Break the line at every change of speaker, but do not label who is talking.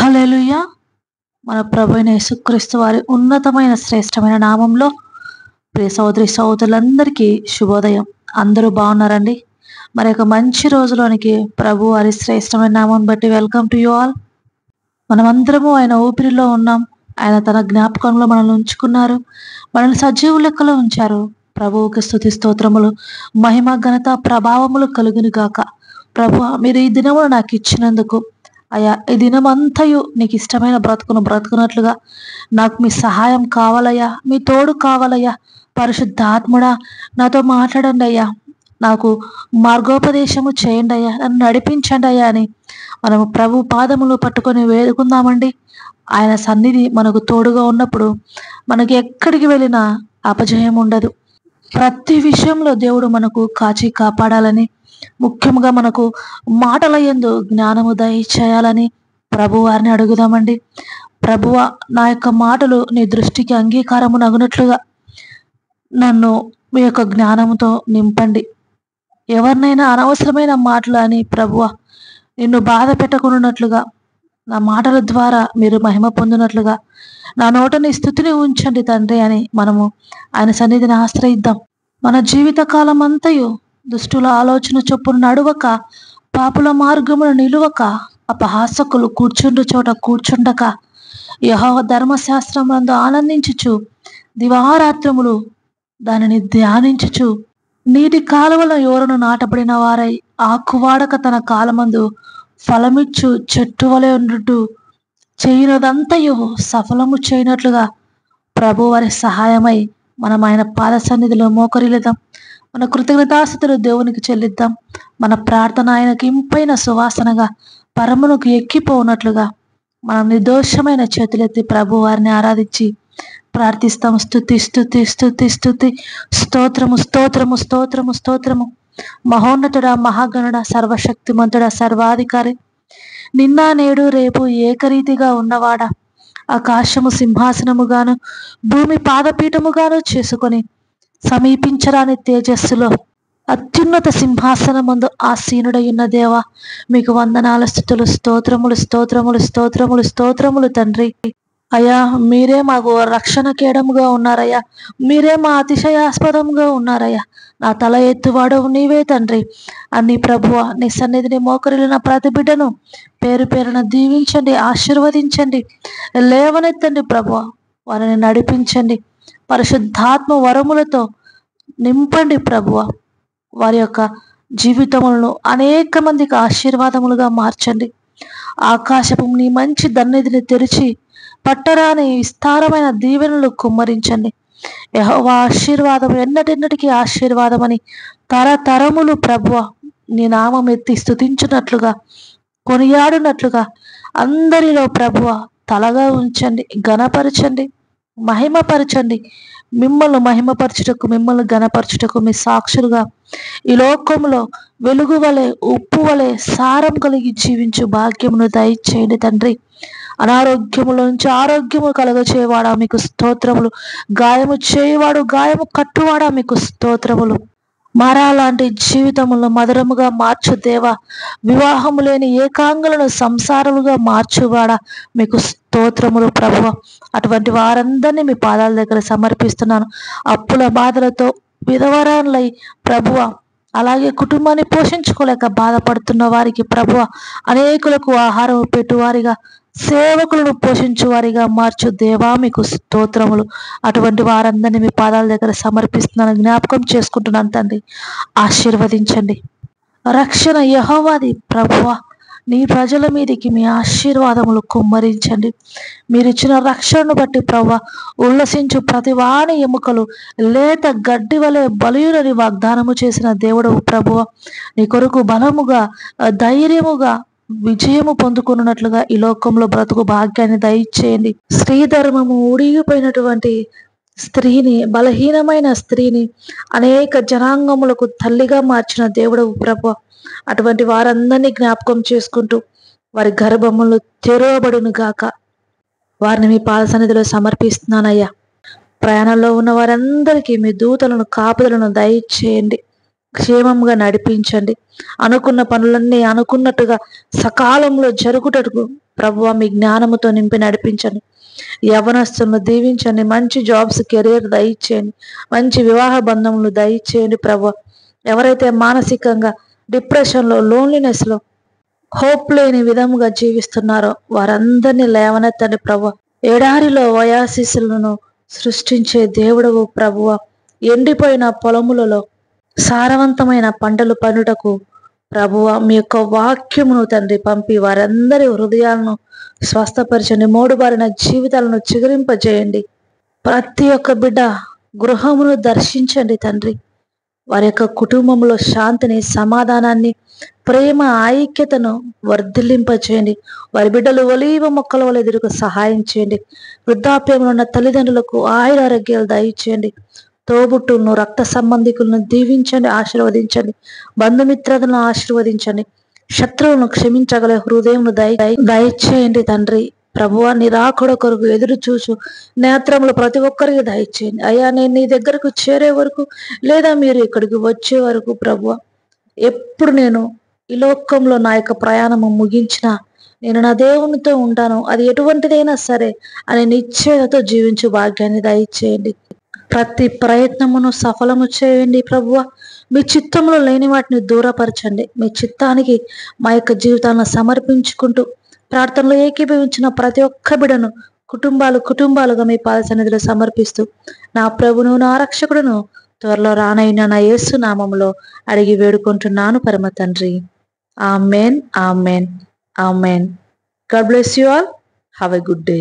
హల్లెలూయా. మన ప్రభు అయిన యేసుక్రీస్తు వారి ఉన్నతమైన శ్రేష్టమైన నామంలో ప్రియ సహోదరి సహోదరులందరికీ శుభోదయం. అందరూ బాగున్నారండి? మరి ఒక మంచి రోజులోనికి ప్రభు వారి శ్రేష్టమైన నామం బట్టి వెల్కమ్ టు యు ఆల్. మనమందరము ఆయన ఊపిరిలో ఉన్నాం. ఆయన తన జ్ఞాపకంలో మనల్ని ఉంచుకున్నారు. మనల్ని సజీవ లెక్కలో ఉంచారు. ప్రభువుకి స్తుతి స్తోత్రములు, మహిమ ఘనత ప్రభావములు కలుగును గాక. ప్రభువా, మీరు ఈ దినమును నాకు ఇచ్చినందుకు అయ్యా, ఈ దినమంతయు నీకు ఇష్టమైన బ్రతుకును బ్రతుకున్నట్లుగా నాకు మీ సహాయం కావాలయ్యా, మీ తోడు కావాలయ్యా. పరిశుద్ధాత్ముడా, నాతో మాట్లాడండి అయ్యా, నాకు మార్గోపదేశము చేయండి అయ్యా, నన్ను నడిపించండి అయ్యా అని మనము ప్రభు పాదములు పట్టుకొని వేడుకుందామండి. ఆయన సన్నిధి మనకు తోడుగా ఉన్నప్పుడు మనకి ఎక్కడికి వెళ్ళినా అపజయం ఉండదు. ప్రతి విషయంలో దేవుడు మనకు కాచి కాపాడాలని, ముఖ్యంగా మనకు మాటల యందు జ్ఞానము దయచేయాలని ప్రభు వారిని అడుగుదామండి. ప్రభువ, నా యొక్క మాటలు నీ దృష్టికి అంగీకారము నగునట్లుగా నన్ను మీ యొక్క జ్ఞానముతో నింపండి. ఎవరినైనా అనవసరమైన మాటలు అని ప్రభువ నిన్ను బాధ పెట్టకున్నట్లుగా, నా మాటల ద్వారా మీరు మహిమ పొందినట్లుగా నా నోట నీ స్తుతిని ఉంచండి తండ్రి అని మనము ఆయన సన్నిధిని ఆశ్రయిద్దాం. మన జీవిత కాలం అంతయు దుష్టుల ఆలోచన చొప్పున నడువక, పాపుల మార్గమున నిలువక, అపహాసకులు కూర్చుండు చోట కూర్చుండక, యెహోవా ధర్మశాస్త్రమునందు ఆనందించుచు దివారాత్రములు దానిని ధ్యానించుచు, నీటి కాలువల యోరను నాటబడిన వారై ఆకువాడక తన కాలమందు ఫలమిచ్చు చెట్టు వలె ఉండుటూ చేయనదంతయు సఫలము చేయనట్లుగా ప్రభు వారి సహాయమై మనం ఆయన పాద సన్నిధిలో మోకరిల్లుదాం. మన కృతజ్ఞతాస్తుతులు దేవునికి చెల్లిద్దాం. మన ప్రార్థన ఆయనకి ఇంపైన సువాసనగా పరమునకు ఎక్కిపోనట్లుగా మనం నిర్దోషమైన చేతులెత్తి ప్రభు వారిని ఆరాధించి ప్రార్థిస్తాం. స్తుతి స్తుతి స్తుతి స్తుతి, స్తోత్రము స్తోత్రము స్తోత్రము స్తోత్రము. మహోన్నతుడా, మహాగణుడ, సర్వశక్తిమంతుడ, సర్వాధికారి, నిన్న నేడు రేపు ఏకరీతిగా ఉన్నవాడా, ఆకాశము సింహాసనముగాను భూమి పాదపీఠముగాను చేసుకొని సమీపించరాని తేజస్సులో అత్యున్నత సింహాసనమందు ఆసీనుడయున్న దేవా, మీకు వందనాల స్తుతులు, స్తోత్రములు స్తోత్రములు స్తోత్రములు స్తోత్రములు తండ్రి. అయ్యా, మీరే మాకు రక్షణ కేడముగా ఉన్నారయ్యా, మీరే మా అతిశయాస్పదంగా ఉన్నారయ్యా. నా తల ఎత్తువాడవు నీవే తండ్రి. అన్ని ప్రభువ, నీ సన్నిధిని మోకరిల్లిన ప్రతి బిడ్డను పేరు పేరున దీవించండి, ఆశీర్వదించండి, లేవనెత్తండి ప్రభువ. వారిని నడిపించండి, పరిశుద్ధాత్మ వరములతో నింపండి ప్రభువ. వారి యొక్క జీవితములను అనేక మందికి ఆశీర్వాదములుగా మార్చండి. ఆకాశపు నీ మంచి దన్నిధిని తెరిచి పట్టరాని విస్తారమైన దీవెనలు కుమ్మరించండి. యెహోవా ఆశీర్వాదం ఎన్నటెన్నటికీ ఆశీర్వాదమని తరతరములు ప్రభువ నీ నామం ఎత్తి స్తుతించున్నట్లుగా, కొనియాడునట్లుగా అందరిలో ప్రభువ తలగా ఉంచండి, ఘనపరచండి, మహిమపరచండి. మిమ్మల్ని మహిమపరచుటకు, మిమ్మల్ని ఘనపరచుటకు మీ సాక్షులుగా ఈ లోకంలో వెలుగు వలె, ఉప్పు వలె సారం కలిగి జీవించు భాగ్యమును దయచేయండి తండ్రి. అనారోగ్యముల నుంచి ఆరోగ్యము కలగచేవాడా మీకు స్తోత్రములు. గాయము చేయవాడు, గాయము కట్టువాడా మీకు స్తోత్రములు. లాంటి జీవితములను మధురముగా మార్చు దేవా, వివాహము లేని ఏకాంగులను సంసారములుగా మార్చువాడా మీకు స్తోత్రములు ప్రభువ. అటువంటి వారందరినీ మీ పాదాల దగ్గర సమర్పిస్తున్నాను. అప్పుల బాధలతో విధవరాలై ప్రభువ, అలాగే కుటుంబాన్ని పోషించుకోలేక బాధపడుతున్న వారికి ప్రభువ, అనేకులకు ఆహారం పెట్టువారిగా, సేవకులను పోషించువారిగా మార్చు దేవా మీకు స్తోత్రములు. అటువంటి వారందరినీ మీ పాదాల దగ్గర సమర్పిస్తున్నాను, జ్ఞాపకం చేసుకుంటున్నాను తండ్రి. ఆశీర్వదించండి. రక్షణ యెహోవాది ప్రభువ, నీ ప్రజల మీదకి మీ ఆశీర్వాదములు కుమ్మరించండి. మీరు ఇచ్చిన రక్షణను బట్టి ప్రభువ ఉల్లసించు ప్రతి వాని ఎముకలు లేత గడ్డి వలె బలియులని వాగ్దానము చేసిన దేవుడు ప్రభువ, నీ కొరకు బలముగా, ధైర్యముగా, విజయము పొందుకున్నట్లుగా ఈ లోకంలో బ్రతుకు భాగ్యాన్ని దయచేయండి. స్త్రీ ధర్మము ఉడిగిపోయినటువంటి స్త్రీని, బలహీనమైన స్త్రీని అనేక జనాంగములకు తల్లిగా మార్చిన దేవుడు ప్రభువ, అటువంటి వారందరినీ జ్ఞాపకం చేసుకుంటూ వారి గర్భములు తెరవబడును గాక. వారిని మీ పాద సన్నిధిలో సమర్పిస్తున్నానయ్యా. ప్రయాణంలో ఉన్న వారందరికీ మీ దూతలను, కాపుదలను దయచేయండి. క్షేమంగా నడిపించండి. అనుకున్న పనులన్నీ అనుకున్నట్టుగా సకాలంలో జరుగుటకు ప్రభువా మీ జ్ఞానముతో నింపి నడిపించండి. యవనస్తులను దీవించండి. మంచి జాబ్స్, కెరీర్ దయచేయండి. మంచి వివాహ బంధములు దయచేయండి ప్రభువా. ఎవరైతే మానసికంగా డిప్రెషన్లో, లోన్లీనెస్లో, హోప్ లేని విధముగా జీవిస్తున్నారో వారందరినీ లేవనెత్తండి ప్రభువా. ఎడారిలో వయాశిస్సులను సృష్టించే దేవుడవు ప్రభువా. ఎండిపోయిన పొలములలో సారవంతమైన పంటలు పండుటకు ప్రభువా మీ యొక్క వాక్యమును తండ్రి పంపి వారందరి హృదయాలను స్వస్థపరచండి. మోడుబారిన జీవితాలను చిగురింపజేయండి. ప్రతి ఒక్క బిడ్డ గృహమును దర్శించండి తండ్రి. వారి యొక్క కుటుంబంలో శాంతిని, సమాధానాన్ని, ప్రేమ, ఐక్యతను వర్ధిల్లింపచేయండి. వారి బిడ్డలు ఒలీవ మొక్కల వల్ల ఎదురుకు సహాయం చేయండి. వృద్ధాప్యంలో ఉన్న తల్లిదండ్రులకు ఆయురారోగ్యాలు దయచేయండి. తోబుట్టులను, రక్త సంబంధికులను దీవించండి, ఆశీర్వదించండి. బంధుమిత్రులను ఆశీర్వదించండి. శత్రువులను క్షమించగల హృదయం దయచేయండి తండ్రి. ప్రభువా నీ రాకడ కొరకు ఎదురు చూచు నేత్రములు ప్రతి ఒక్కరికి దయచేయండి. అయ్యా నేను నీ దగ్గరకు చేరే వరకు లేదా మీరు ఇక్కడికి వచ్చే వరకు ప్రభువా ఎప్పుడు నేను ఈ లోకంలో నా యొక్క ప్రయాణము ముగించిన నేను నా దేవునితో ఉంటాను, అది ఎటువంటిదైనా సరే అని నిశ్చయతతో జీవించు భాగ్యాన్ని దయచేయండి. ప్రతి ప్రయత్నమును సఫలము చేయండి ప్రభువా. మీ చిత్తంలో లేని వాటిని దూరపరచండి. మీ చిత్తానికి మా యొక్క జీవితాలను సమర్పించుకుంటూ ప్రార్థనలో ఏకీభవించిన ప్రతి ఒక్క బిడను కుటుంబాలుగా మీ పాద సన్నిధిలో సమర్పిస్తూ నా ప్రభును, నా రక్షకుడును, త్వరలో రానైన నా యేసు నామములో అడిగి వేడుకుంటున్నాను పరమ తండ్రి. Amen, amen, amen. God bless you all. Have a good day.